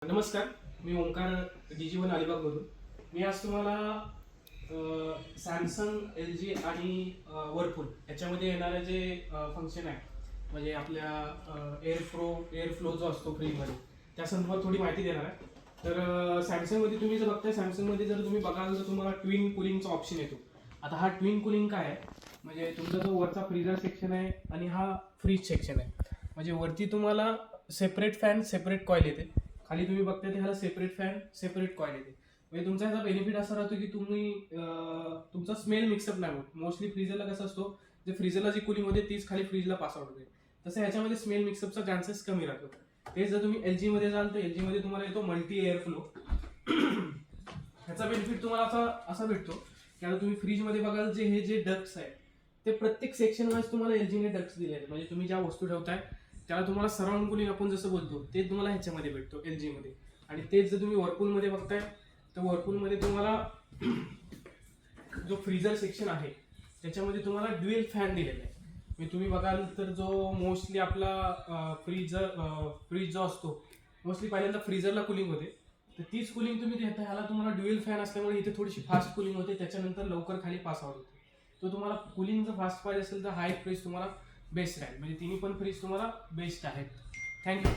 नमस्कार, मी ओंकार DG1 अलिबागमधून. मी आज तुम्हाला सॅमसंग, LG आणि वर्लपूल याच्यामध्ये येणारे जे फंक्शन आहे, म्हणजे आपल्या एअर फ्लो जो असतो फ्रीजमध्ये, त्या संदर्भात थोडी माहिती देणार आहे. तर सॅमसंगमध्ये तुम्ही जर बघताय, सॅमसंगमध्ये जर तुम्ही बघाल तर तुम्हाला ट्विन कुलिंगचा ऑप्शन येतो. आता हा ट्विन कुलिंग काय आहे, म्हणजे तुमचा जो वरचा फ्रीजर सेक्शन आहे आणि हा फ्रीज सेक्शन आहे. म्हणजे वरती तुम्हाला सेपरेट फॅन, सेपरेट कॉईल येते. खाली तुम्ही बघताय ह्याला सेपरेट फॅन, सेपरेट कॉईल येते. म्हणजे तुमचा ह्याचा बेनिफिट असा राहतो की तुम्ही तुमचा स्मेल मिक्सअप नाही होत. मोस्टली फ्रीजरला कसं असतो, जे फ्रीजरला जी कुलिंग होते तीच खाली फ्रीजला पास आउट होते. तसं ह्याच्यामध्ये स्मेल मिक्सअपचा चान्सेस कमी राहतो. तेच जर तुम्ही LG मध्ये जाल तर LG मध्ये तुम्हाला येतो मल्टी एअर फ्लो. ह्याचा बेनिफिट तुम्हाला असा भेटतो की आता तुम्ही फ्रीजमध्ये बघाल जे डक्ट्स आहेत ते प्रत्येक सेक्शन वाईज तुम्हाला LG ने डक्ट्स दिले आहेत. म्हणजे तुम्ही ज्या वस्तू ठेवताय त्याला तुम्हाला सराउंड कुलिंग आपण जसं बोलतो ते तुम्हाला ह्याच्यामध्ये भेटतो LG मध्ये. आणि तेच जर तुम्ही वर्लपूलमध्ये बघताय तर वर्लपूलमध्ये तुम्हाला जो फ्रीजर सेक्शन आहे त्याच्यामध्ये तुम्हाला ड्युएल फॅन दिलेला आहे. म्हणजे तुम्ही बघाल तर जो मोस्टली आपला फ्रीज जो असतो, मोस्टली पहिल्यांदा फ्रीजरला कुलिंग होते, तर तीच कुलिंग तुम्ही देता. ह्याला तुम्हाला ड्युएल फॅन असल्यामुळे इथे थोडीशी फास्ट कुलिंग होते, त्याच्यानंतर लवकर खाली पास आउट होते. तो तुम्हाला कुलिंग जर फास्ट पाहिजे असेल तर हा एक फ्रीज तुम्हाला बेस्ट राहील. म्हणजे तिन्ही पण फ्रीज तुम्हाला बेस्ट आहेत. थँक्यू.